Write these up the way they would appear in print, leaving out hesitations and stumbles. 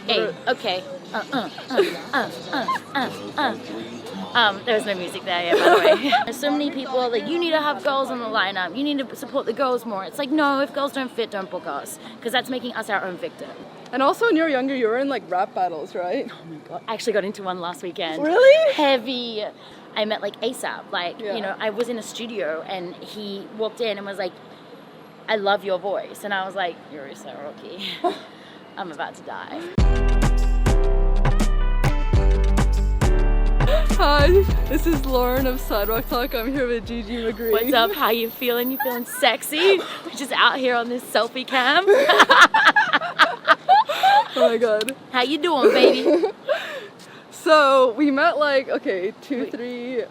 Hey, okay. There was no music there, yeah, by the way. There's so many people like, you need to have girls on the lineup. You need to support the girls more. It's like, no, if girls don't fit, don't book us. Because that's making us our own victim. And also when you were younger, you were in like rap battles, right? Oh my God. I actually got into one last weekend. Really? Heavy. I met like ASAP. Like, you know, I was in a studio and he walked in and was like, I love your voice. And I was like, you're so rocky. I'm about to die. Hi, this is Lauren of Sidewalk Talk. I'm here with GG MAGREE. What's up? How you feeling? You feeling sexy? We're just out here on this selfie cam. Oh my God. How you doing, baby? So we met like, okay, 3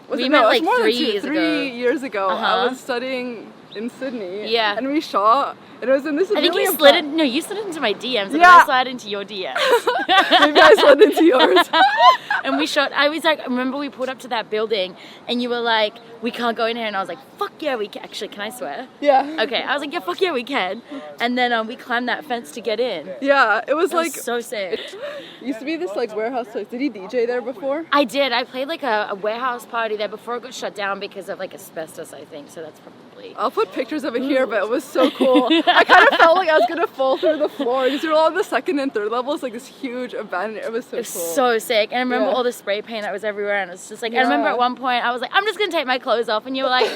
years ago. I was studying in Sydney. Yeah. And we shot. And it was in this. I think you slid in. No, you slid into my DMs. And yeah. I slid into your DMs. Maybe I slid into yours. And we shot. I was like, I remember we pulled up to that building, and you were like, "We can't go in here." And I was like, "Fuck yeah, we can." Actually, can I swear? Yeah. Okay. I was like, "Yeah, fuck yeah, we can." And then we climbed that fence to get in. Yeah, it was That like was so sick. Used to be this like warehouse place. Did he DJ there before? I did. I played like a warehouse party there before it got shut down because of like asbestos, I think. So that's probably. I'll put pictures of it here, but it was so cool. I kind of felt like I was gonna fall through the floor because you're all on the second and third levels, like this huge abandoned. It was so cool. So sick. And I remember all the spray paint that was everywhere, and it's just like. I remember at one point I was like, I'm just gonna take my clothes off, and you were like,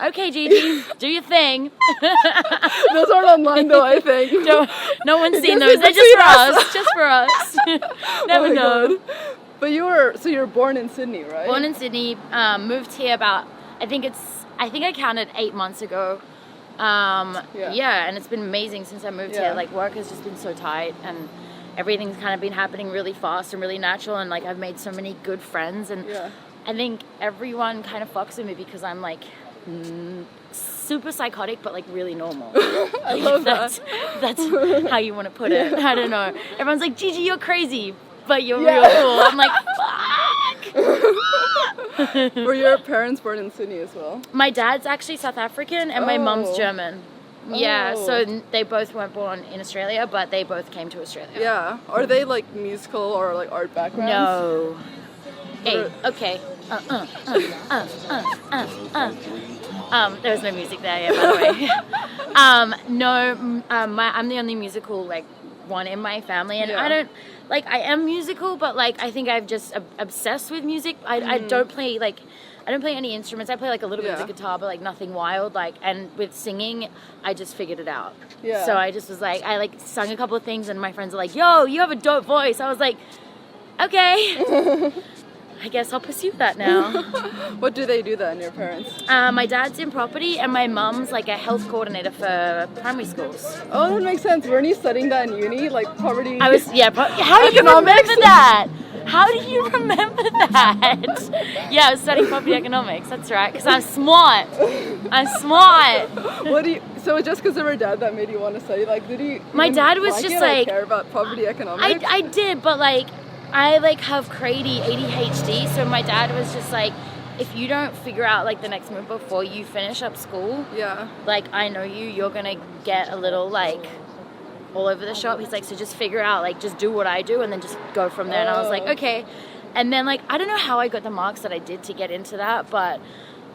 okay, Gigi, do your thing. Those aren't online though, I think. No one's seen those. They're just for us. Just for us. Never know. But you were born in Sydney, right? Born in Sydney. Moved here about. I think I counted 8 months ago. Yeah, and it's been amazing since I moved here. Like, work has just been so tight, and everything's kind of been happening really fast and really natural, and like I've made so many good friends, and I think everyone kind of fucks with me because I'm like super psychotic but like really normal. I love that. That's how you want to put it. I don't know. Everyone's like, Gigi, you're crazy, but you're real cool. I'm like, fuck. Were your parents born in Sydney as well? My dad's actually South African and my mum's German. Yeah, so they both weren't born in Australia, but they both came to Australia. Yeah. Are they like musical or like art backgrounds? No. Hey, okay. There was no music there, yeah, by the way. No, I'm the only musical like one in my family, and I don't like. I am musical, but like I think I've just obsessed with music. I don't play like. I don't play any instruments. I play like a little bit of the guitar, but like nothing wild. Like, and with singing, I just figured it out. Yeah. So I just was like, I like sung a couple of things, and my friends are like, "Yo, you have a dope voice." I was like, "Okay, I guess I'll pursue that now." What do they do then, your parents? My dad's in property, and my mum's like a health coordinator for primary schools. Oh, that makes sense. Weren't you studying that in uni, like poverty? I was, how do you remember that? How do you remember that? Yeah, I was studying property economics. That's right, because I'm smart. I'm smart. So just because of her dad that made you want to study? Like, did he? My dad was just like care about poverty economics. I did, but like I like have crazy ADHD. So my dad was just like, if you don't figure out like the next move before you finish up school, like I know you're gonna get a little like all over the shop. He's like, so just figure out, like, just do what I do and then just go from there. And I was like, okay. And then like, I don't know how I got the marks that I did to get into that, but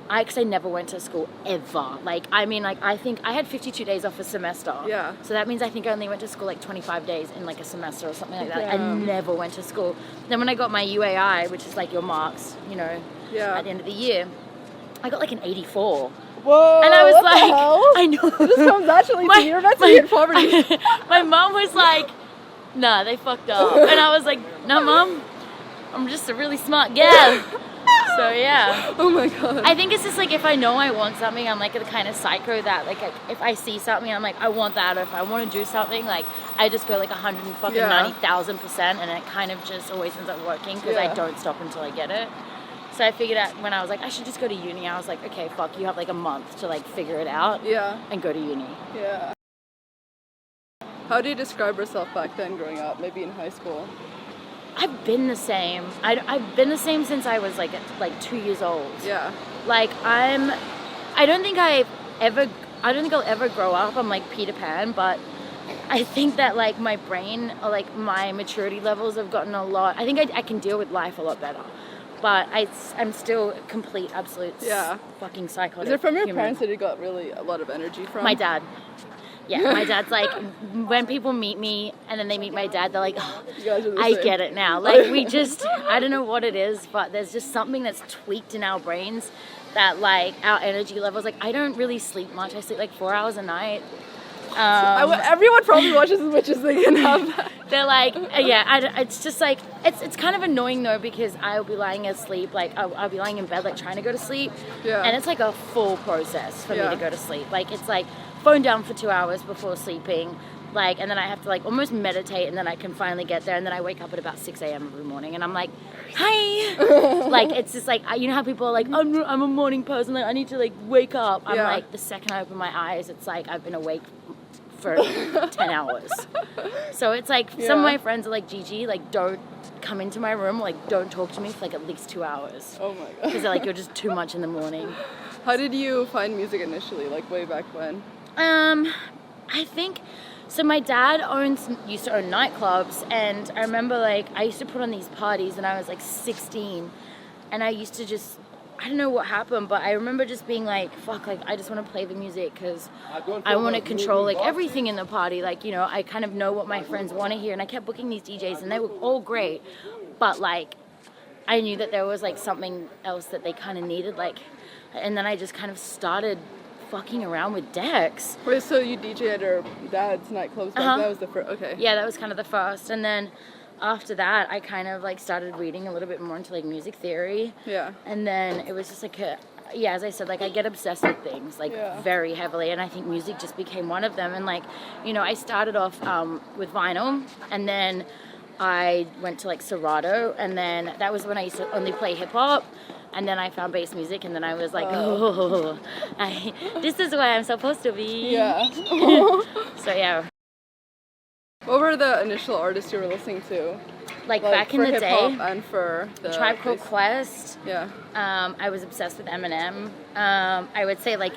because I never went to school ever. Like, I mean, like, I think I had 52 days off a semester. Yeah. So that means I think I only went to school like 25 days in like a semester or something like that. I never went to school. Then when I got my UAI, which is like your marks, you know, at the end of the year, I got like an 84. Whoa, and I was like, I know. This comes naturally to you. You're meant to be in poverty. My mom was like, nah, they fucked up. And I was like, no, Mom, I'm just a really smart gal. So, yeah. Oh, my God. I think it's just like if I know I want something, I'm like the kind of psycho that, like, if I see something, I'm like, I want that. Or if I want to do something, like, I just go like 190,000%. And it kind of just always ends up working because I don't stop until I get it. So I figured out when I was like, I should just go to uni. I was like, okay, fuck, you have like a month to like figure it out. Yeah. And go to uni. Yeah. How do you describe yourself back then growing up, maybe in high school? I've been the same. I've been the same since I was like 2 years old. Yeah. Like I don't think I'll ever grow up. I'm like Peter Pan, but I think that like my brain or like my maturity levels have gotten a lot. I think I can deal with life a lot better. But I'm still a complete, absolute fucking psychotic. Is it from your human. parents that you got really a lot of energy from? My dad. Yeah, my dad's like, when people meet me and then they meet my dad, they're like, oh, I get it now. Like, we just, I don't know what it is, but there's just something that's tweaked in our brains that, like, our energy levels, like, I don't really sleep much. I sleep like 4 hours a night. Everyone probably watches as much as they can have. They're like, it's just like, it's kind of annoying though, because I'll be lying asleep, like I'll be lying in bed, like trying to go to sleep, and it's like a full process for me to go to sleep. Like, it's like phone down for 2 hours before sleeping, like, and then I have to like almost meditate, and then I can finally get there, and then I wake up at about 6 a.m. every morning, and I'm like, hi. Like, it's just like, you know how people are like, I'm a morning person, like I need to like wake up. I'm like, the second I open my eyes, it's like I've been awake for 10 hours. So it's like, some of my friends are like, Gigi, like, don't come into my room, like, don't talk to me for like at least 2 hours. Oh my god. Because they're like, you're just too much in the morning. How did you find music initially, like way back when? I think, so my dad used to own nightclubs, and I remember like, I used to put on these parties when I was like 16, and I used to just, I don't know what happened, but I remember just being like, fuck, like, I just want to play the music because I want to control, like, everything in the party. Like, you know, I kind of know what my friends want to hear, and I kept booking these DJs, and they were all great, but, like, I knew that there was, like, something else that they kind of needed, like, and then I just kind of started fucking around with decks. Wait, so you DJed at your dad's nightclubs? That was the first, okay. Yeah, that was kind of the first, and then after that, I kind of like started reading a little bit more into like music theory. Yeah. And then it was just like as I said, like I get obsessed with things like very heavily, and I think music just became one of them. And like, you know, I started off with vinyl, and then I went to like Serato, and then that was when I used to only play hip hop. And then I found bass music, and then I was like, this is where I'm supposed to be. Yeah. So yeah. What were the initial artists you were listening to? Like back in the day? For hip-hop and for the... Tribe Called Quest. Yeah. I was obsessed with Eminem. I would say like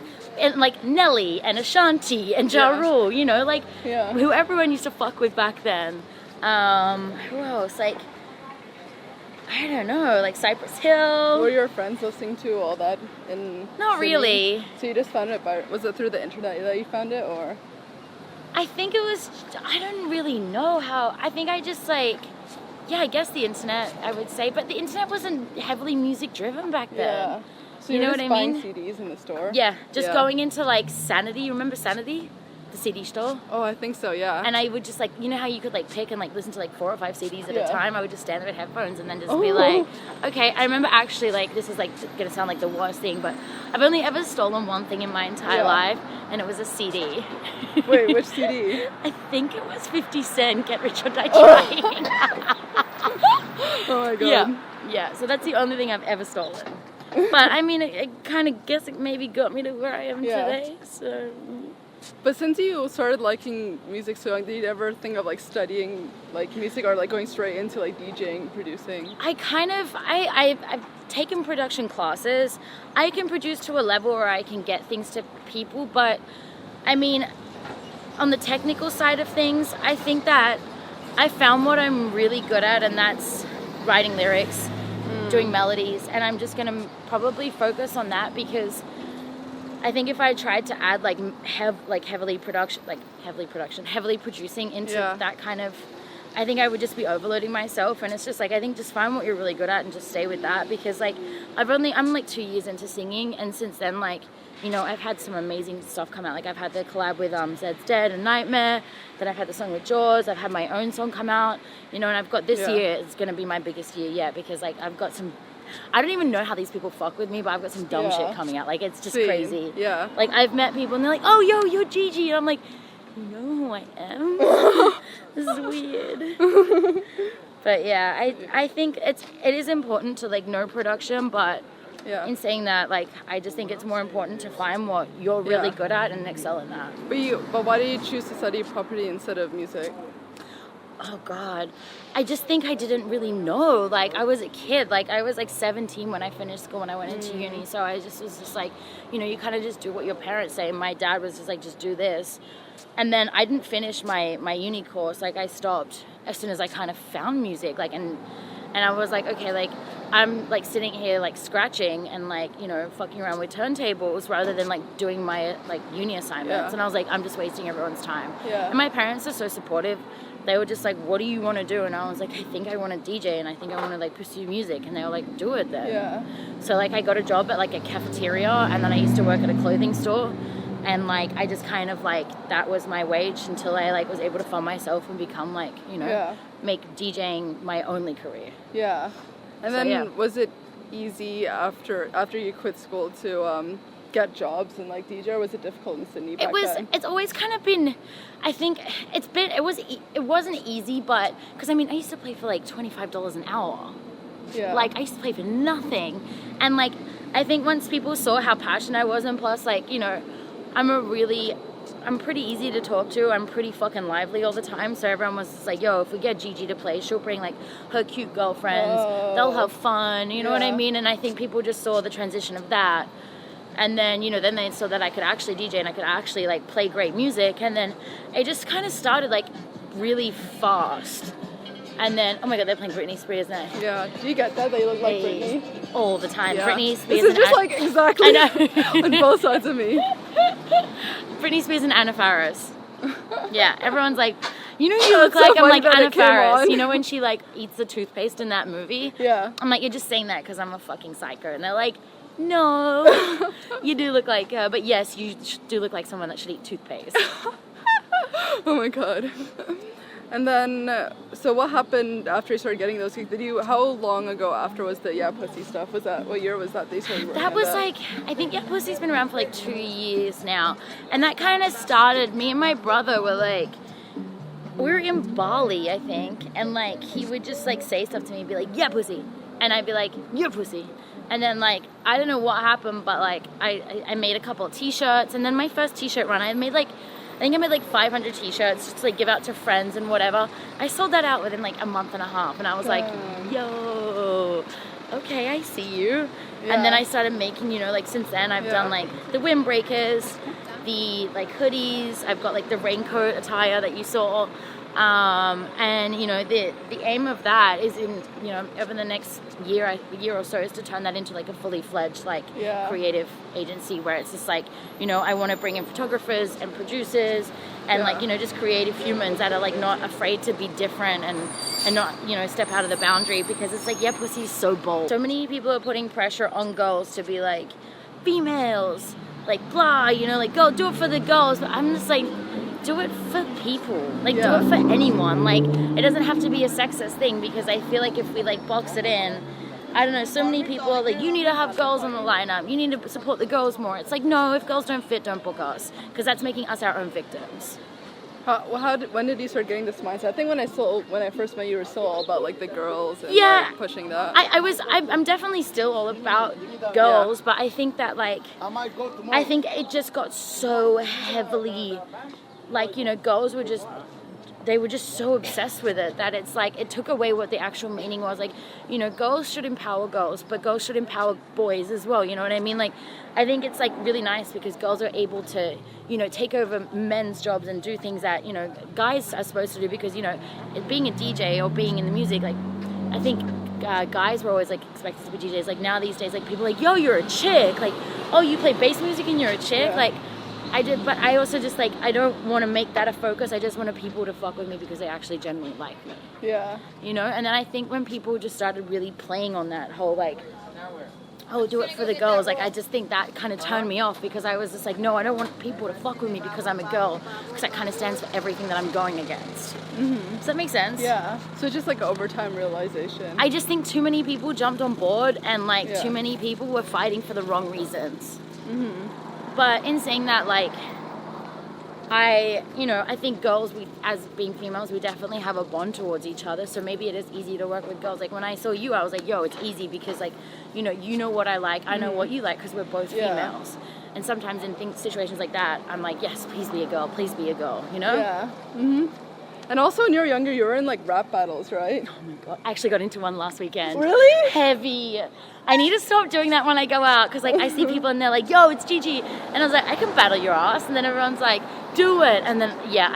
Nelly and Ashanti and Ja Rule, you know, like who everyone used to fuck with back then. Who else? Like, I don't know, like Cypress Hill. Were your friends listening to all that in Not Sydney? Really. So you just found it was it through the internet that you found it, or? I think it was, I don't really know how, I think I just like, I guess the internet, I would say, but the internet wasn't heavily music driven back then. Yeah. So you know what I mean? Buying CDs in the store? Yeah, just going into like Sanity, you remember Sanity? The CD store? Oh, I think so, yeah. And I would just like, you know how you could like pick and like listen to like 4 or 5 CDs at a time? I would just stand there with headphones and then just be like, okay. I remember actually, like, this is like gonna sound like the worst thing, but I've only ever stolen one thing in my entire life, and it was a CD. Wait, which CD? I think it was 50 Cent, Get Rich or Die Trying. Oh my god. Yeah, so that's the only thing I've ever stolen. But I mean, I kind of guess it maybe got me to where I am today, so... But since you started liking music so young, did you ever think of like studying like music or like going straight into like DJing, producing? I kind of, I've taken production classes. I can produce to a level where I can get things to people, but I mean, on the technical side of things, I think that I found what I'm really good at, and that's writing lyrics, doing melodies, and I'm just gonna probably focus on that, because I think if I tried to add heavily producing into that kind of, I think I would just be overloading myself. And it's just like, I think just find what you're really good at and just stay with that, because like I'm like 2 years into singing, and since then, like, you know, I've had some amazing stuff come out. Like I've had the collab with Zed's Dead and Nightmare, then I've had the song with JAUZ, I've had my own song come out, you know, and I've got this year, it's gonna be my biggest year yet, because like I've got some, I don't even know how these people fuck with me, but I've got some dumb shit coming out. Like, it's just crazy. Yeah. Like, I've met people and they're like, oh, yo, you're Gigi. And I'm like, you know who I am? This is weird. But yeah, I think it is important to like know production, but in saying that, like, I just think it's more important to find what you're really good at and excel in that. But why did you choose to study property instead of music? oh God, I just think I didn't really know. Like, I was a kid. Like, I was like 17 when I finished school and I went into uni. So I just was just like, you know, you kind of just do what your parents say. And my dad was just like, just do this. And then I didn't finish my uni course. Like, I stopped as soon as I kind of found music. Like, and I was like, okay, like, I'm like sitting here like scratching and like, you know, fucking around with turntables rather than like doing my like uni assignments. And I was like, I'm just wasting everyone's time. And my parents are so supportive. They were just like, what do you want to do? And I was like, I think I want to DJ and I think I want to like pursue music. And they were like, do it then. So like I got a job at like a cafeteria and then I used to work at a clothing store. And like I just kind of like, that was my wage until I like was able to fund myself and become like, you know, make DJing my only career. And then was it easy after you quit school to get jobs and like DJ, or was it difficult in Sydney back then? It's always kind of been, I think it wasn't easy, but because I mean I used to play for like $25 an hour. Like I used to play for nothing. And like I think once people saw how passionate I was, and plus like, you know, I'm pretty easy to talk to. I'm pretty fucking lively all the time. So everyone was just like, yo, if we get Gigi to play, she'll bring like her cute girlfriends. They'll have fun. You know what I mean? And I think people just saw the transition of that. And then, you know, then they saw that I could actually DJ and I could actually like play great music. And then it just kind of started like really fast. And then, oh my God, they're playing Britney Spears now. Do you get that? They look like Britney. All the time. Britney Spears. This is just like exactly I know. On both sides of me. Britney Spears and Anna Faris. Everyone's like, you know, you look like, I'm like Anna Faris. You know when she like eats the toothpaste in that movie? I'm like, you're just saying that because I'm a fucking psycho. And they're like, no, you do look like her. But yes, you do look like someone that should eat toothpaste. Oh my God. And then, so what happened after you started getting those gigs? How long ago after was the Yeah Pussy stuff? What year was that they started working That was like, I think Yeah Pussy's been around for like 2 years now. And that kind of started, me and my brother were like, we were in Bali, I think. And like, he would just like say stuff to me and be like, yeah, pussy. And I'd be like, you're pussy. And then like, I don't know what happened, but like, I made a couple of t-shirts. And then my first t-shirt run, I made like 500 t-shirts just to like give out to friends and whatever. I sold that out within like a month and a half, and I was like, yo, okay, I see you. And then I started making, you know, like since then I've done like the windbreakers, the like hoodies, I've got like the raincoat attire that you saw. And you know, the aim of that is in, you know, over the next year or so is to turn that into like a fully fledged like creative agency where it's just like, you know, I want to bring in photographers and producers and like, you know, just creative humans that are like not afraid to be different and not, you know, step out of the boundary, because it's like, yeah, pussy's so bold. So many people are putting pressure on girls to be like females, like blah, you know, like go do it for the girls. But I'm just like, do it for people, like do it for anyone. Like it doesn't have to be a sexist thing, because I feel like if we like box it in, I don't know, so many people are like, you need to have girls on the lineup, you need to support the girls more. It's like, no, if girls don't fit, don't book us, because that's making us our own victims. When did you start getting this mindset? I think when I first met you, were still all about like the girls and like, pushing that. I'm definitely still all about girls, but I think that like, I think it just got so heavily, like, you know, girls were just, they were just so obsessed with it that it's like, it took away what the actual meaning was. Like, you know, girls should empower girls, but girls should empower boys as well, you know what I mean? Like, I think it's like really nice because girls are able to, you know, take over men's jobs and do things that, you know, guys are supposed to do, because, you know, being a DJ or being in the music, like, I think guys were always like expected to be DJs. Like now these days, like people are like, yo, you're a chick. Like, oh, you play bass music and you're a chick. Like, I did, but I also just like, I don't want to make that a focus. I just want people to fuck with me because they actually genuinely like me. You know, and then I think when people just started really playing on that whole like, oh, do it for the girls, like I just think that kind of turned me off, because I was just like, no, I don't want people to fuck with me because I'm a girl, because that kind of stands for everything that I'm going against. Does that make sense? So just like an overtime realization. I just think too many people jumped on board, and like too many people were fighting for the wrong reasons. But in saying that, like, I think girls, as being females, we definitely have a bond towards each other. So maybe it is easy to work with girls. Like when I saw you, I was like, yo, it's easy because like, you know what I like, I know what you like, because we're both females. And sometimes in situations like that, I'm like, yes, please be a girl, you know? And also when you were younger, you were in like rap battles, right? Oh my god, I actually got into one last weekend. Really? Heavy. I need to stop doing that when I go out, because like I see people and they're like, yo, it's Gigi, and I was like, I can battle your ass, and then everyone's like, do it, and then yeah,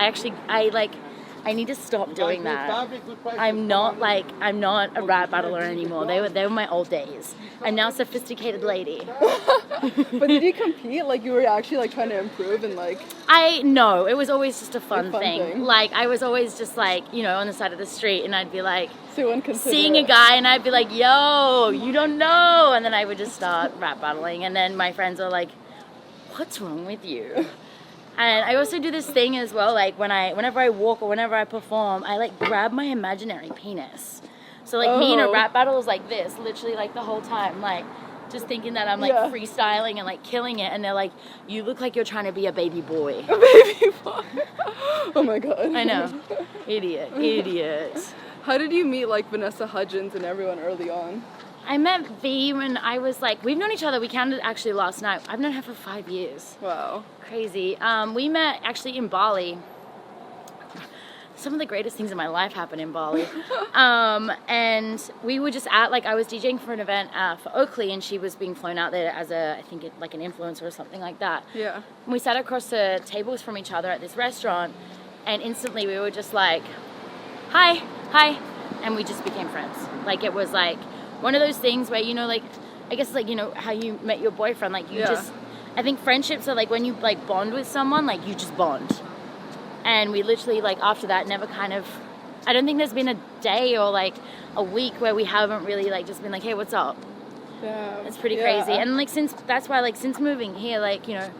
I need to stop doing that. I'm not a rap battler anymore. They were my old days. I'm now a sophisticated lady. But did you compete? Like you were actually like trying to improve and like? No, it was always just a fun thing. Like I was always just like, you know, on the side of the street, and I'd be like seeing a guy, and I'd be like, yo, you don't know, and then I would just start rap battling, and then my friends are like, what's wrong with you? And I also do this thing as well, like whenever I walk or whenever I perform, I like grab my imaginary penis. So like me in a rap battle is like this, literally like the whole time, like just thinking that I'm like freestyling and like killing it, and they're like, you look like you're trying to be a baby boy. A baby boy? Oh my god. I know. Idiot. How did you meet like Vanessa Hudgens and everyone early on? I met V when I was like, we've known each other, we counted actually last night. I've known her for 5 years. Wow. Crazy. We met actually in Bali. Some of the greatest things in my life happened in Bali. And we were just at, like, I was DJing for an event for Oakley, and she was being flown out there as I think like an influencer or something like that. Yeah. And we sat across the tables from each other at this restaurant, and instantly we were just like, hi, and we just became friends. Like, it was like one of those things where, you know, like, I guess like, you know, how you met your boyfriend, like you just, I think friendships are like when you like bond with someone, like you just bond. And we literally, like, after that never kind of, I don't think there's been a day or like a week where we haven't really like just been like, hey, what's up? Yeah. It's pretty crazy. And like since moving here, like, you know,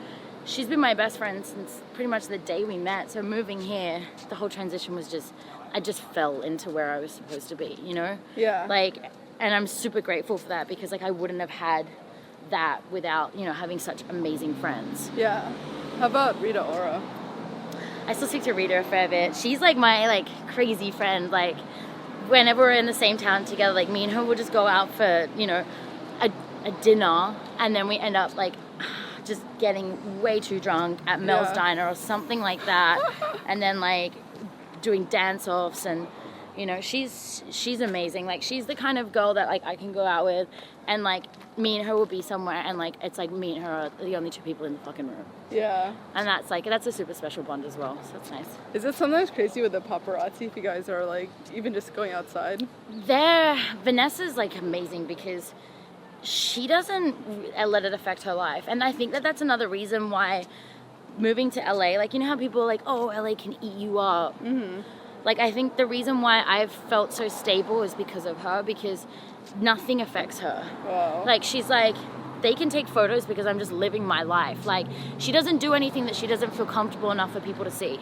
she's been my best friend since pretty much the day we met. So moving here, the whole transition was just, I just fell into where I was supposed to be, you know? Yeah. Like, and I'm super grateful for that, because like I wouldn't have had that without, you know, having such amazing friends. Yeah. How about Rita Ora? I still speak to Rita a fair bit. She's like my like crazy friend. Like whenever we're in the same town together, like me and her will just go out for, you know, a dinner, and then we end up like just getting way too drunk at Mel's Diner or something like that, and then like doing dance-offs, and you know, she's amazing. Like she's the kind of girl that like I can go out with, and like me and her will be somewhere, and like it's like me and her are the only two people in the fucking room. Yeah. And that's a super special bond as well, so it's nice. Is it sometimes crazy with the paparazzi if you guys are like even just going outside? Vanessa's like amazing, because she doesn't let it affect her life, and I think that that's another reason why moving to LA, like, you know how people are like, oh, LA can eat you up. Mm-hmm. Like, I think the reason why I've felt so stable is because of her, because nothing affects her. Wow. Like, she's like, they can take photos because I'm just living my life. Like, she doesn't do anything that she doesn't feel comfortable enough for people to see.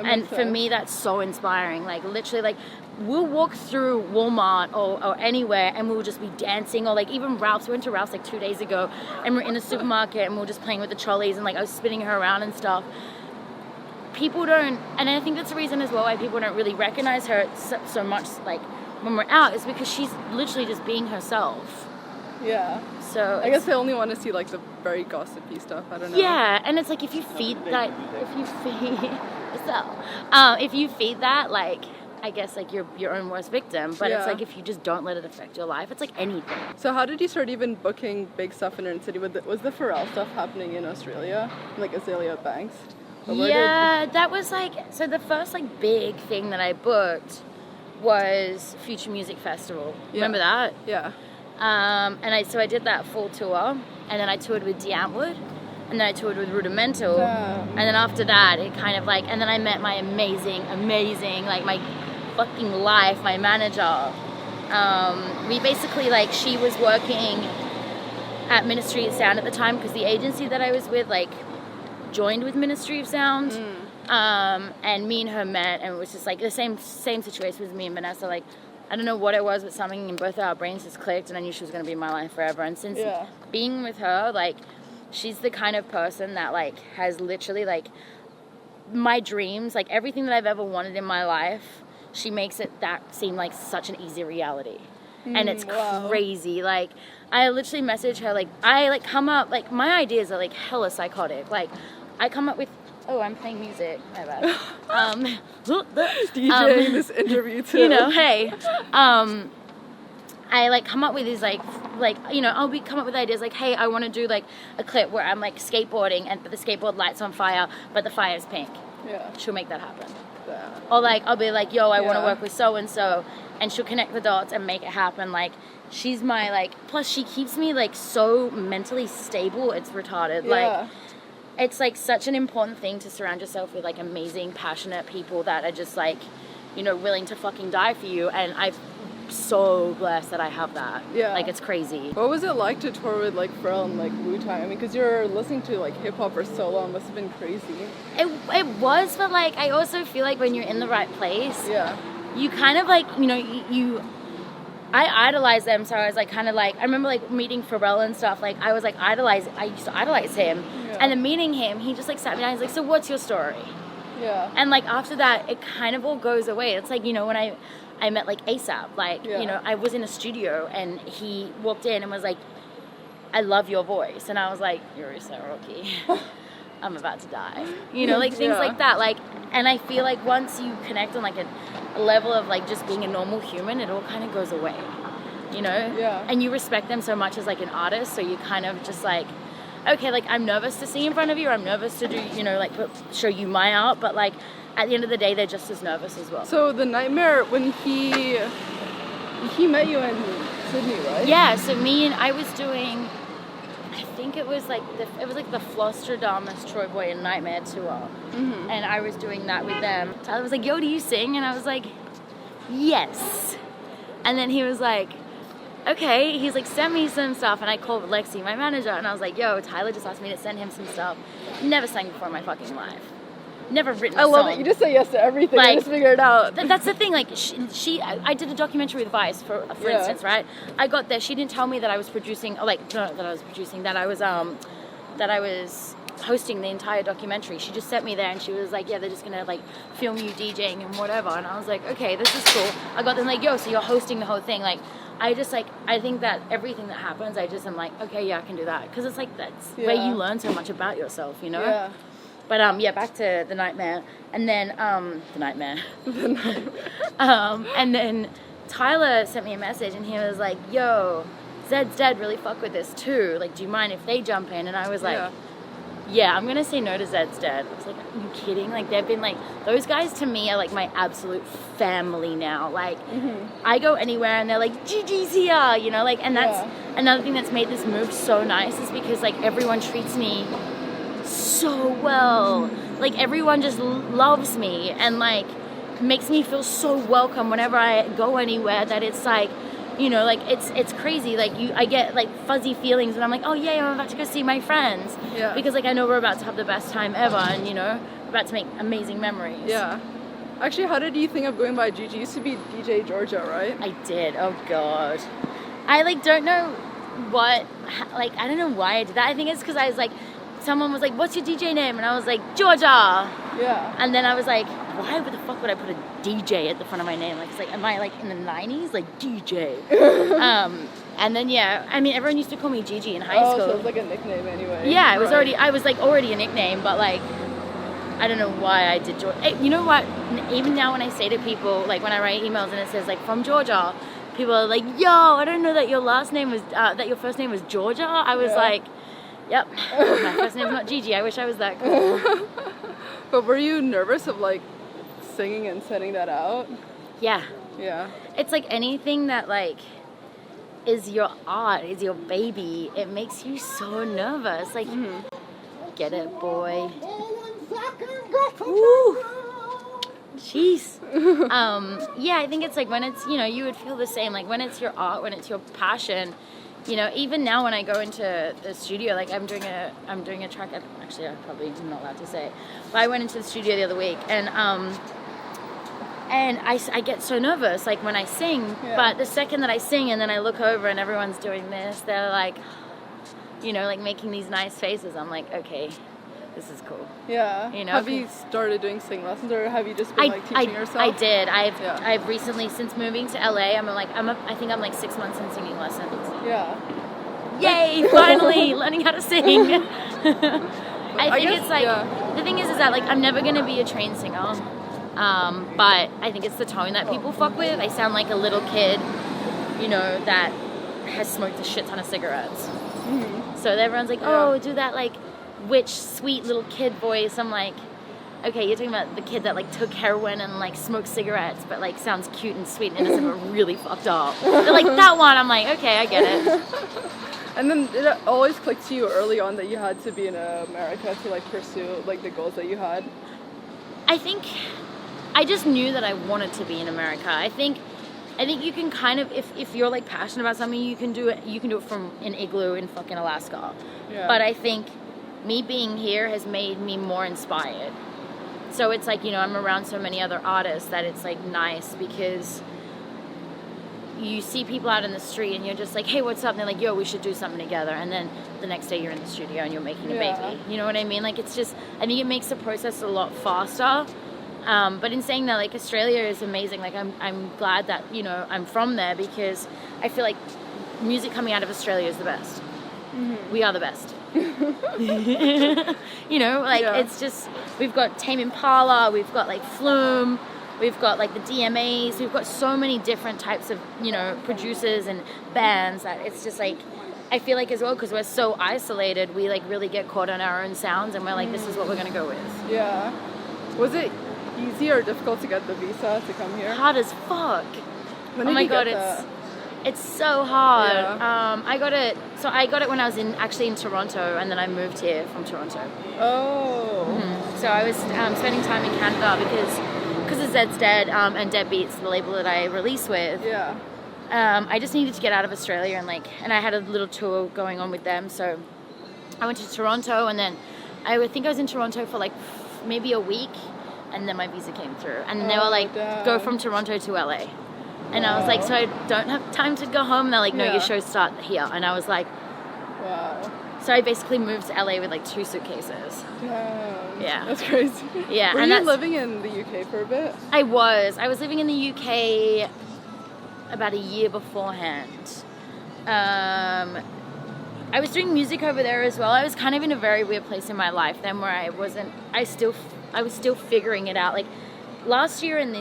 And for me, that's so inspiring. Like, literally, like, we'll walk through Walmart or anywhere, and we'll just be dancing, or like even Ralph's. We went to Ralph's like 2 days ago, and we're in the supermarket, and we're just playing with the trolleys, and like I was spinning her around and stuff. People don't, and I think that's the reason as well why people don't really recognize her so much, like when we're out, is because she's literally just being herself. Yeah. So I guess they only want to see like the very gossipy stuff. I don't know. Yeah, and it's like if you feed that, like, I guess like you're your own worst victim. But it's like if you just don't let it affect your life, it's like anything. So how did you start even booking big stuff in your city? Was the Pharrell stuff happening in Australia, like Azealia Banks? Yeah, that was like, so the first like big thing that I booked was Future Music Festival. Remember that? Yeah. And I did that full tour, and then I toured with Wood, and then I toured with Rudimental, and then after that it kind of like, and then I met my amazing, like my fucking life, my manager. We basically like, she was working at Ministry of Sound at the time, because the agency that I was with like joined with Ministry of Sound, and me and her met, and it was just like the same situation with me and Vanessa. Like, I don't know what it was, but something in both of our brains just clicked, and I knew she was going to be in my life forever. And since being with her, like, she's the kind of person that like has literally like my dreams, like everything that I've ever wanted in my life, she makes it that seem like such an easy reality. And it's crazy. Like, I literally message her, like, I like come up, like my ideas are like hella psychotic. Like, I come up with Oh, I'm playing music. My bad. DJing this interview too. You know, hey. I like come up with these like you know, come up with ideas like, hey, I want to do like a clip where I'm like skateboarding but the skateboard light's on fire, but the fire's pink. Yeah. She'll make that happen. Yeah. Or like I'll be like, yo, I want to work with so and so, and she'll connect the dots and make it happen. Like she's my like. Plus she keeps me like so mentally stable. It's retarded. Like it's like such an important thing to surround yourself with like amazing, passionate people that are just like, you know, willing to fucking die for you. And I'm so blessed that I have that. Yeah. Like it's crazy. What was it like to tour with like Pharrell and like Wu-Tang? I mean, because you're listening to like hip hop for so long, must have been crazy. It was, but like I also feel like when you're in the right place, you kind of like, you know, I idolize them, so I was like kind of like, I remember like meeting Pharrell and stuff, like I was like I used to idolize him, and then meeting him, he just like sat me down, he's like, so what's your story? Yeah. And like after that, it kind of all goes away. It's like, you know, when I met like ASAP, like, you know, I was in a studio and he walked in and was like, I love your voice, and I was like, you're so rocky. I'm about to die. You know, like things like that. Like, and I feel like once you connect on like a level of like just being a normal human, it all kind of goes away, you know? Yeah. And you respect them so much as like an artist, so you kind of just like, okay, like I'm nervous to sing in front of you, or I'm nervous to do, you know, like show you my art, but like at the end of the day, they're just as nervous as well. So the Nightmare, when he met you in Sydney, right? Yeah, so I was doing, I think it was like the Flostradamus Troy Boy and Nightmare tour, and I was doing that with them. Tyler was like, yo, do you sing? And I was like, yes. And then he was like, okay. He's like, send me some stuff. And I called Lexi, my manager, and I was like, yo, Tyler just asked me to send him some stuff. Never sang before in my fucking life. Never written a song. I love it. You just say yes to everything. Like, you just figure it out. That's the thing. Like, I did a documentary with Vice, for instance, right? I got there. She didn't tell me that I was producing, that I was hosting the entire documentary. She just sent me there, and she was like, yeah, they're just gonna like film you DJing and whatever. And I was like, okay, this is cool. I got them like, yo, so you're hosting the whole thing. Like, I just like, I think that everything that happens, I just am like, okay, yeah, I can do that. Because it's like, that's where you learn so much about yourself, you know? Yeah. But back to the Nightmare, and then and then Tyler sent me a message, and he was like, "Yo, Zed's Dead really fuck with this too. Like, do you mind if they jump in?" And I was like, "Yeah, I'm gonna say no to Zed's Dead." I was like, "Are you kidding? Like, they've been like, those guys to me are like my absolute family now. Like, I go anywhere and they're like, Gigi's here, you know, like, and that's another thing that's made this move so nice is because like everyone treats me so well. Like everyone just loves me and like makes me feel so welcome whenever I go anywhere, that it's like, you know, like it's crazy. Like I get like fuzzy feelings and I'm like, oh yeah, I'm about to go see my friends. Yeah. Because like I know we're about to have the best time ever, and you know, we're about to make amazing memories. Yeah. Actually, how did you think of going by Gigi? You used to be DJ Georgia, right? I did. Oh god. I like don't know what, like I don't know why I did that. I think it's because I was like, someone was like, what's your DJ name? And I was like, Georgia. Yeah. And then I was like, why the fuck would I put a DJ at the front of my name? Like, it's like, am I like in the 90s? Like, DJ. And then, yeah, I mean, everyone used to call me Gigi in high school. Oh, so it was like a nickname anyway. Yeah, it was I was like already a nickname, but like, I don't know why I did Georgia. Hey, you know what? Even now when I say to people, like when I write emails and it says like, from Georgia, people are like, yo, I don't know that your last name was, that your first name was Georgia. I was like, yep, my first name's not Gigi. I wish I was that cool. But were you nervous of like singing and sending that out? Yeah. Yeah. It's like anything that like is your art, is your baby, it makes you so nervous. Like, get it, boy. Woo. Jeez. Yeah, I think it's like when it's, you know, you would feel the same. Like when it's your art, when it's your passion. You know, even now when I go into the studio, like I'm doing a track. Actually, I'm probably not allowed to say it, but I went into the studio the other week, and I get so nervous, like when I sing. Yeah. But the second that I sing, and then I look over and everyone's doing this, they're like, you know, like making these nice faces. I'm like, okay, this is cool. Yeah. You know, have you started doing sing lessons, or have you just been like teaching yourself? I did. I've recently, since moving to LA, I think I'm like 6 months in singing lessons. Yeah. Yay! Finally learning how to sing. I think it's like the thing is that like I'm never gonna be a trained singer, but I think it's the tone that people fuck with. I sound like a little kid, you know, that has smoked a shit ton of cigarettes. So everyone's like, oh, do that like witch sweet little kid voice. I'm like, okay, you're talking about the kid that like took heroin and like smoked cigarettes, but like sounds cute and sweet and innocent, but really fucked up. But like that one, I'm like, okay, I get it. And then did it always click to you early on that you had to be in America to like pursue like the goals that you had? I think I just knew that I wanted to be in America. I think you can kind of, if you're like passionate about something, you can do it from an igloo in fucking Alaska. Yeah. But I think me being here has made me more inspired. So it's like, you know, I'm around so many other artists that it's like nice because you see people out in the street and you're just like, hey, what's up? And they're like, yo, we should do something together. And then the next day you're in the studio and you're making a baby. You know what I mean? Like, it's just, I think it makes the process a lot faster. But in saying that, like, Australia is amazing. Like, I'm glad that, you know, I'm from there because I feel like music coming out of Australia is the best. We are the best. You know, like, it's just, we've got Tame Impala, we've got, like, Flume, we've got, like, the DMAs, we've got so many different types of, you know, producers and bands that it's just, like, I feel like as well, because we're so isolated, we, like, really get caught on our own sounds and we're like, this is what we're going to go with. Yeah. Was it easy or difficult to get the visa to come here? Hard as fuck. Oh my god, it's so hard. Yeah. I got it when I was actually in Toronto, and then I moved here from Toronto. Oh. So I was spending time in Canada because of Zed's Dead and Deadbeats, the label that I release with. Yeah. I just needed to get out of Australia and I had a little tour going on with them, so I went to Toronto, and then I think I was in Toronto for like maybe a week, and then my visa came through, and they were like, go from Toronto to LA. And I was like, so I don't have time to go home? And they're like, no, your shows start here. And I was like, wow. So I basically moved to LA with like 2 suitcases. Damn. Yeah. That's crazy. Yeah. Were you living in the UK for a bit? I was living in the UK about a year beforehand. I was doing music over there as well. I was kind of in a very weird place in my life then where I was still figuring it out. Like last year and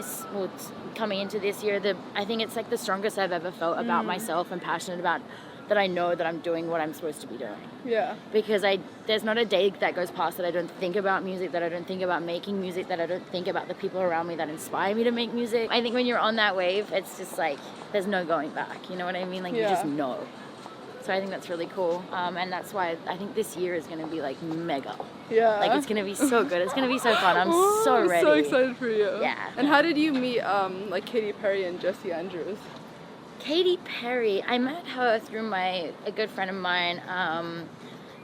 coming into this year, I think it's like the strongest I've ever felt about myself and passionate about that. I know that I'm doing what I'm supposed to be doing. Yeah. Because there's not a day that goes past that I don't think about music, that I don't think about making music, that I don't think about the people around me that inspire me to make music. I think when you're on that wave, it's just like there's no going back. You know what I mean? Like you just know. So I think that's really cool. And that's why I think this year is going to be like mega. Yeah. Like it's going to be so good. It's going to be so fun. I'm so ready. I'm so excited for you. Yeah. And how did you meet like Katy Perry and Jesse Andrews? Katy Perry, I met her through a good friend of mine,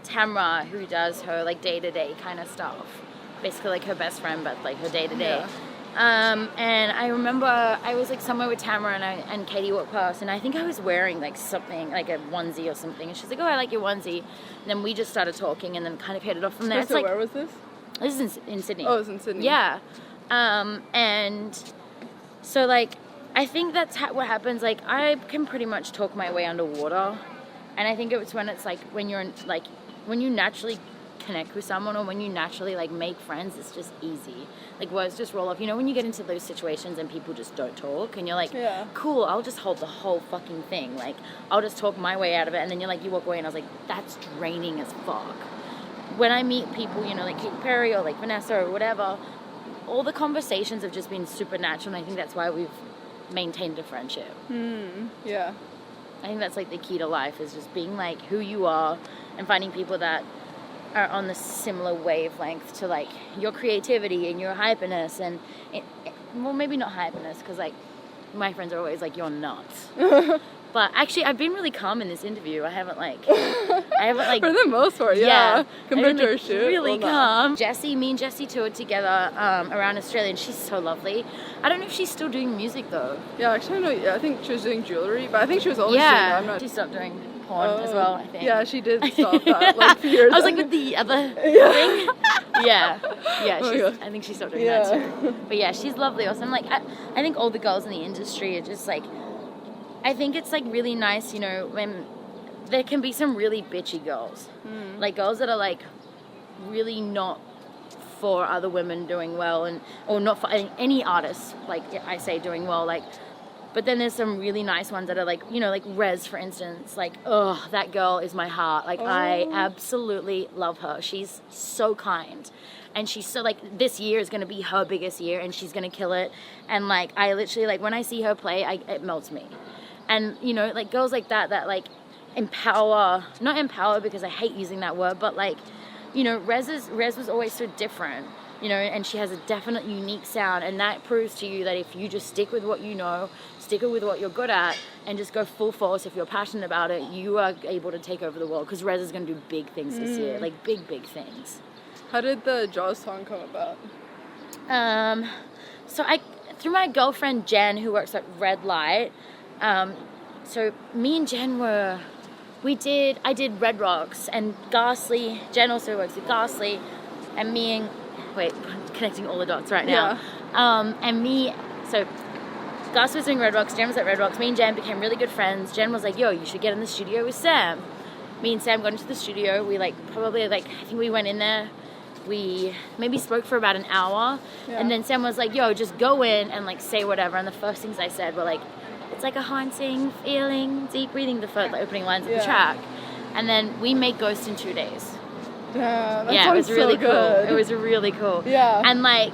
Tamra, who does her like day-to-day kind of stuff. Basically like her best friend, but like her day-to-day. Yeah. And I remember I was like somewhere with Tamara and Katie walked past, and I think I was wearing like something, like a onesie or something, and she's like, oh, I like your onesie. And then we just started talking and then kind of hit it off from there. So like, where was this? This is in Sydney. Oh, it was in Sydney. Yeah. And so like, I think that's what happens. Like I can pretty much talk my way underwater. And I think it's when it's like, when you're like, when you naturally connect with someone or when you naturally like make friends, it's just easy. Like words just roll off. You know, when you get into those situations and people just don't talk and you're like, cool, I'll just hold the whole fucking thing. Like, I'll just talk my way out of it. And then you're like, you walk away and I was like, that's draining as fuck. When I meet people, you know, like Katy Perry or like Vanessa or whatever, all the conversations have just been supernatural. And I think that's why we've maintained a friendship. Yeah. I think that's like the key to life, is just being like who you are and finding people that are on the similar wavelength to like your creativity and your hyperness and well, maybe not hyperness, because like my friends are always like, you're nuts. But actually I've been really calm in this interview. I haven't like for the most part, compared to our shoot, really calm. Me and Jessie toured together around Australia, and she's so lovely. I don't know if she's still doing music though. Yeah, actually no, I think she was doing jewelry, but I think she was always doing that. She stopped doing porn as well, I think. Yeah, she did stop that like a few years I was like, with the other thing. I think she stopped doing that too. But yeah, she's lovely also. Like I think all the girls in the industry are just like, I think it's like really nice, you know, when there can be some really bitchy girls. Like girls that are like really not for other women doing well, and or not for any artists, like I say, doing well, like. But then there's some really nice ones that are like, you know, like Rez, for instance. Like, oh, that girl is my heart. Like, I absolutely love her. She's so kind. And she's so, like, this year is going to be her biggest year, and she's going to kill it. And, like, I literally, like, when I see her play, it melts me. And, you know, like, girls like that, like, empower, not empower because I hate using that word, but, like, you know, Rez was always so different. You know, and she has a definite unique sound, and that proves to you that if you just stick with what you know, stick with what you're good at, and just go full force, if you're passionate about it, you are able to take over the world, because Rez is going to do big things this year, like big things. How did the JAUZ song come about? So through my girlfriend Jen, who works at Red Light, so me and Jen I did Red Rocks, and Ghastly, Jen also works with Ghastly, and me and connecting all the dots right now. Yeah. So Gus was doing Red Rocks, Jen was at Red Rocks. Me and Jen became really good friends. Jen was like, yo, you should get in the studio with Sam. Me and Sam got into the studio. We I think we went in there. We maybe spoke for about an hour. Yeah. And then Sam was like, yo, just go in and like say whatever. And the first things I said were like, it's like a haunting feeling, deep breathing, the opening lines of the track. And then we made Ghost in 2 days. Yeah, it was really so good. cool. It was really cool. Yeah. And like,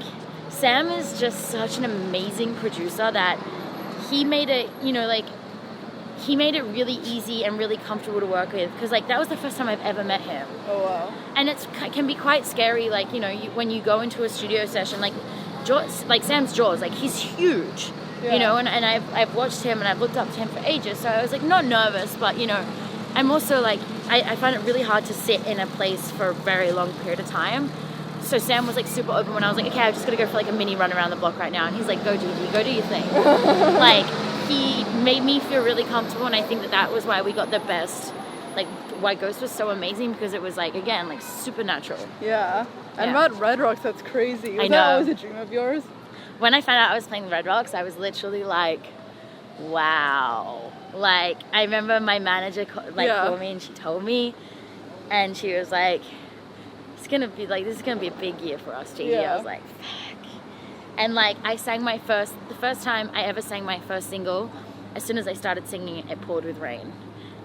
Sam is just such an amazing producer that he made it, you know, like, he made it really easy and really comfortable to work with, because like that was the first time I've ever met him. Oh wow. And it can be quite scary, like, you know, when you go into a studio session, like Sam's Jaws, like he's huge. Yeah. You know, and I've watched him and I've looked up to him for ages, so I was like not nervous, but you know, I'm also like, I find it really hard to sit in a place for a very long period of time. So Sam was like super open when I was like, okay, I'm just gonna go for like a mini run around the block right now. And he's like, go do your thing. Like, he made me feel really comfortable, and I think that was why we got the best, like why Ghost was so amazing, because it was like, again, like supernatural. Yeah. And about Red Rocks, that's crazy. Was I know. That always a dream of yours? When I found out I was playing Red Rocks, I was literally like, wow. Like, I remember my manager called me, and she told me, and she was like, this is gonna be a big year for us, Gigi. I was like, fuck. And like, I sang the first time I ever sang my first single, as soon as I started singing it poured with rain.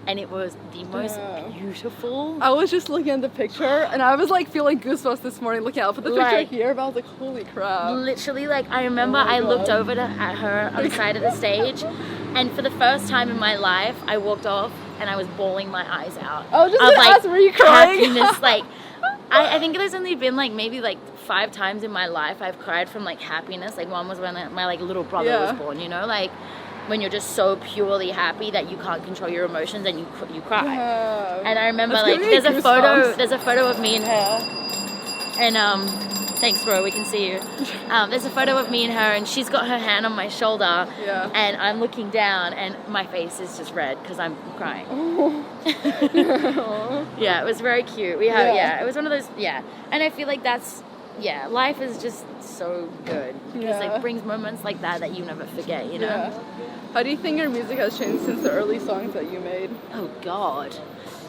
And it was the most beautiful. I was just looking at the picture, and I was like feeling goosebumps this morning looking out for the picture here, but I was like, holy crap. Literally, like, I remember I looked over at her on the side of the stage, and for the first time in my life, I walked off and I was bawling my eyes out. I was just gonna ask, were you crying? Happiness, like, I think there's only been like maybe like 5 times in my life I've cried from like happiness. Like, one was when my like little brother was born, you know, like when you're just so purely happy that you can't control your emotions and you cry. Yeah. And I remember like there's a photo of me and her, and thanks bro, we can see you. There's a photo of me and her, and she's got her hand on my shoulder, and I'm looking down, and my face is just red because I'm crying. Yeah, it was very cute. It was one of those, and I feel like that's, life is just so good, because it brings moments like that you never forget, you know? Yeah. How do you think your music has changed since the early songs that you made? Oh God.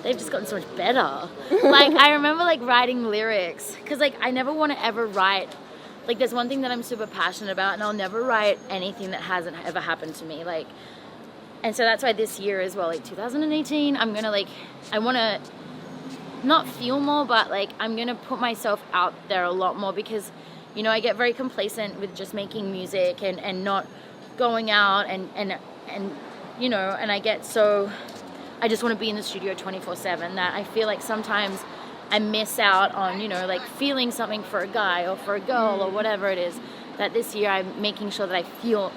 They've just gotten so much better. Like, I remember like writing lyrics, because like I never want to ever write, like there's one thing that I'm super passionate about, and I'll never write anything that hasn't ever happened to me. Like, and so that's why this year as well, like 2018, I'm gonna like, I want to not feel more, but like I'm gonna put myself out there a lot more, because, you know, I get very complacent with just making music and not going out and you know, and I just want to be in the studio 24/7, that I feel like sometimes I miss out on, you know, like feeling something for a guy or for a girl or whatever it is, that this year I'm making sure that I feel,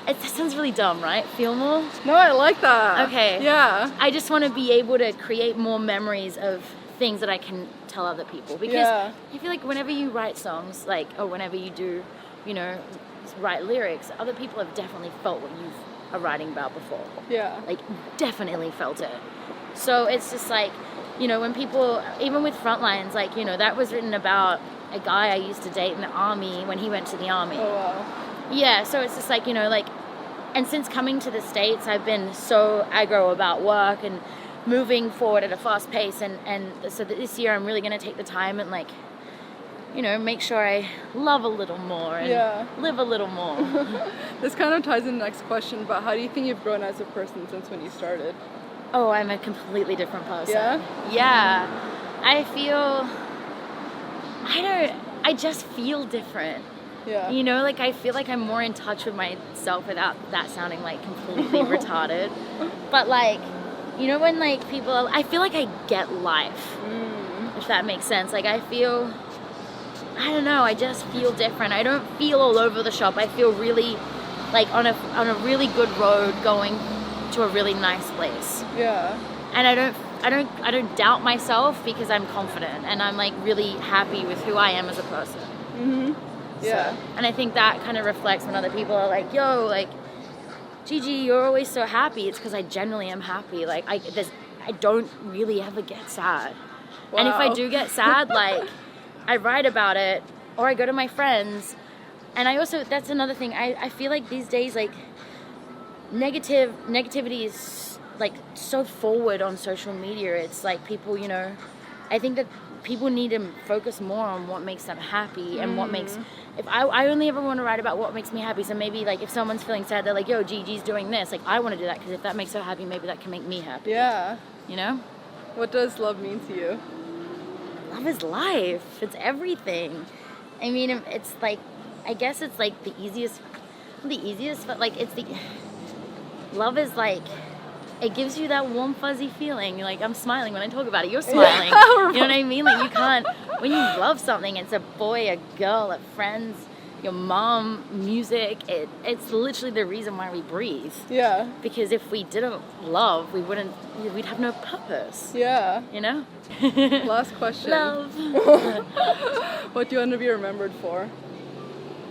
it sounds really dumb, right? Feel more? No, I like that. Okay. Yeah. I just want to be able to create more memories of things that I can tell other people, because I feel like whenever you write songs, like, or whenever you do, you know, write lyrics, other people have definitely felt what you are writing about before. Yeah. Like, definitely felt it. So it's just like, you know, when people, even with Frontlines, like, you know, that was written about a guy I used to date in the army when he went to the army. Oh, wow. Yeah, so it's just like, you know, like, and since coming to the States, I've been so aggro about work and moving forward at a fast pace, and so this year I'm really going to take the time and like you know, make sure I love a little more and live a little more. This kind of ties in the next question, but how do you think you've grown as a person since when you started? Oh, I'm a completely different person. Yeah. I just feel different. Yeah. You know, like I feel like I'm more in touch with myself without that sounding like completely retarded. But like, you know, when like people, I feel like I get life, if that makes sense. Like I feel, I don't know, I just feel different. I don't feel all over the shop. I feel really like on a really good road going to a really nice place. Yeah. And I don't doubt myself because I'm confident and I'm like really happy with who I am as a person. Yeah. So, and I think that kind of reflects when other people are like, yo, like, Gigi, you're always so happy. It's because I genuinely am happy. Like, I don't really ever get sad. Wow. And if I do get sad, like, I write about it or I go to my friends. And I also, that's another thing. I feel like these days, like, negativity is, like, so forward on social media. It's like people, you know, I think that people need to focus more on what makes them happy and what makes, if I only ever want to write about what makes me happy. So maybe like if someone's feeling sad, they're like, yo, Gigi's doing this, like I want to do that because if that makes her happy, maybe that can make me happy. Yeah. You know? What does love mean to you? Love is life. It's everything. I mean, it's like, I guess it's like the easiest, but like it's the, love is like, it gives you that warm, fuzzy feeling. You're like, I'm smiling when I talk about it. You're smiling. You know what I mean? Like, you can't, when you love something, it's a boy, a girl, a friends, your mom, music. It's literally the reason why we breathe. Yeah. Because if we didn't love, we'd have no purpose. Yeah. You know? Last question. Love. What do you want to be remembered for?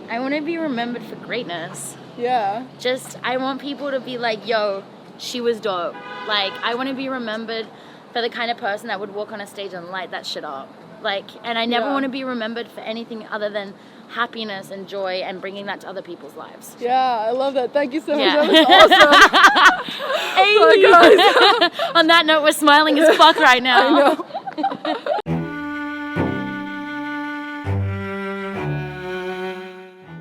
I want to be remembered for greatness. Yeah. Just, I want people to be like, yo, she was dope. Like, I want to be remembered for the kind of person that would walk on a stage and light that shit up. Like, and I never want to be remembered for anything other than happiness and joy and bringing that to other people's lives. Yeah, I love that. Thank you so much. Yeah. That was awesome. Hey. Bye, guys. On that note, we're smiling as fuck right now. I know.